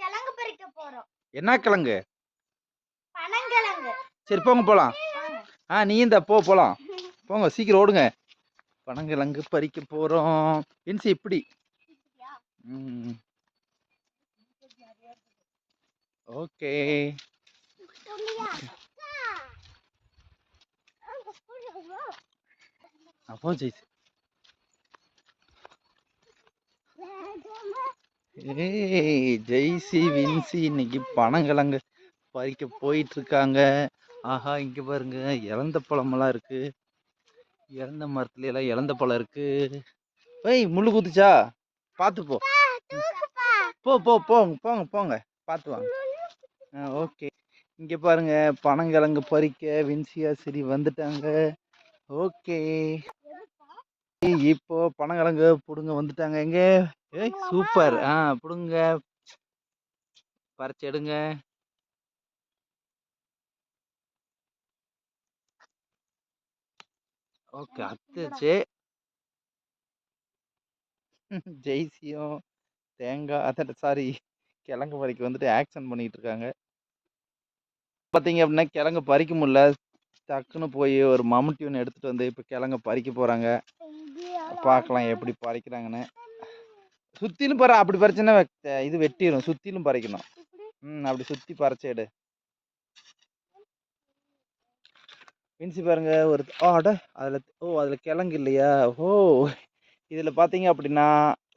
கிழங்கு பறிக்க போறோம். என்ன கிழங்கு? பனங்கிழங்கு. சரி போங்க போலாம். நீ இந்த போலாம். போங்க சீக்கிரம் ஓடுங்க. பனங்கிழங்கு பறிக்க போறோம். இன்சி இப்படி. ஓகே. அப்போ ஜெய்சி. ஜெய்சி வின்சி இன்னைக்கு பனங்கிழங்கு பறிக்க போயிட்டு இருக்காங்க. ஆஹா இங்க பாருங்க இறந்த பழமெல்லாம் இருக்கு. இறந்த மரத்துல எல்லாம் இறந்த பழம் இருக்கு. முள்ளு குத்துச்சா? பாத்து போ. போங்க போங்க பாத்து வாங்க. ஓகே. இங்க பாருங்க பனங்கிழங்கு பறிக்க வின்சியா சரி வந்துட்டாங்க. ஓகே. இப்போ பனங்கிழங்கு புடுங்க வந்துட்டாங்க. எங்க? சூப்பர். புடுங்க பறிச்சு எடுங்க. ஓகே அத்துச்சு. ஜெய்சியும் தேங்காய் சாரி கிழங்கு பறிக்க வந்துட்டு ஆக்ஷன் பண்ணிட்டு இருக்காங்க. பார்த்தீங்க அப்படின்னா கிழங்கு பறிக்க முடியல. டக்குன்னு போய் ஒரு மம்முட்டி ஒன்று எடுத்துட்டு வந்து இப்போ கிழங்கு பறிக்க போறாங்க. பார்க்கலாம் எப்படி பறிக்கிறாங்கன்னு. சுத்திலும் பாரு. அப்படி பறிச்சுன்னா இது வெட்டிடும். சுத்திலும் பறிக்கணும். அப்படி சுத்தி பறிச்சு எடு. வின்சி பாருங்க ஒரு அதுல கிழங்கு இல்லையா? இதுல பாத்தீங்க அப்படின்னா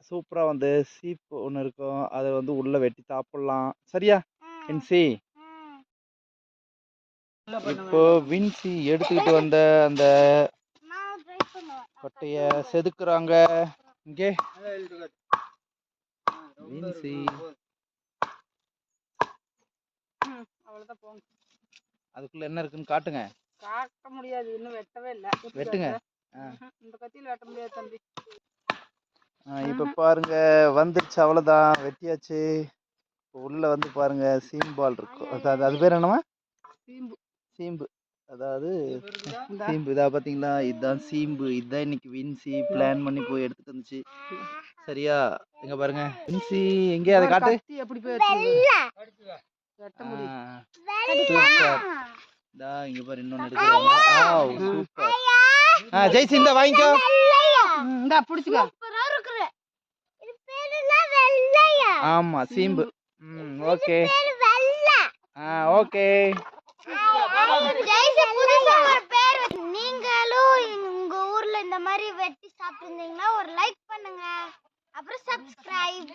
சூப்பரா வந்து சீப்பு ஒண்ணு இருக்கும். அதை வந்து உள்ள வெட்டி சாப்பிடலாம். சரியா வின்சி? இப்போ வின்சி எடுத்துக்கிட்டு வந்த அந்த கொட்டைய செதுக்குறாங்க. இங்கே வின்சி அதுக்குள்ள என்ன இருக்குன்னு காட்டுங்க. காட்ட முடியாது, இன்னும் வெட்டவே இல்ல. வெட்டுங்க. இந்த கத்தியில வெட்ட முடியாது தம்பி. இப்ப பாருங்க வந்துருச்சு. அவ்வளவுதான் வெட்டியாச்சு. உள்ள வந்து பாருங்க சீம்பால் இருக்கும். அது பேர் என்னமா? சீம்பு. அதாவது சீம்பு. இதா பாத்தீங்களா? இதுதான் சீம்பு. இதுதான் இன்னைக்கு வின்சி பிளான் பண்ணி போய் எடுத்துட்டு வந்துச்சு. சரியா? எங்க பாருங்க வின்சி எங்கே அதை காட்டு. எப்படி போய் வெட்ட முடியும்? இங்க பாரு இன்னொன்னு எடுக்கறாங்க. சூப்பர். ஜெய்சி இந்த வாங்கிக்கோ. இந்த புடிச்சுக்க. இது பேருலாம் வெள்ளையா? ஆமா சீம்பு. ஓகே. ஓகே. ஜெய்சி புதுசா ஒரு பேர். நீங்களும் உங்க ஊர்ல இந்த மாதிரி வெட்டி சாப்பிட்டீங்கன்னா ஒரு லைக் பண்ணுங்க. அப்புறம் சப்ஸ்கிரைப்.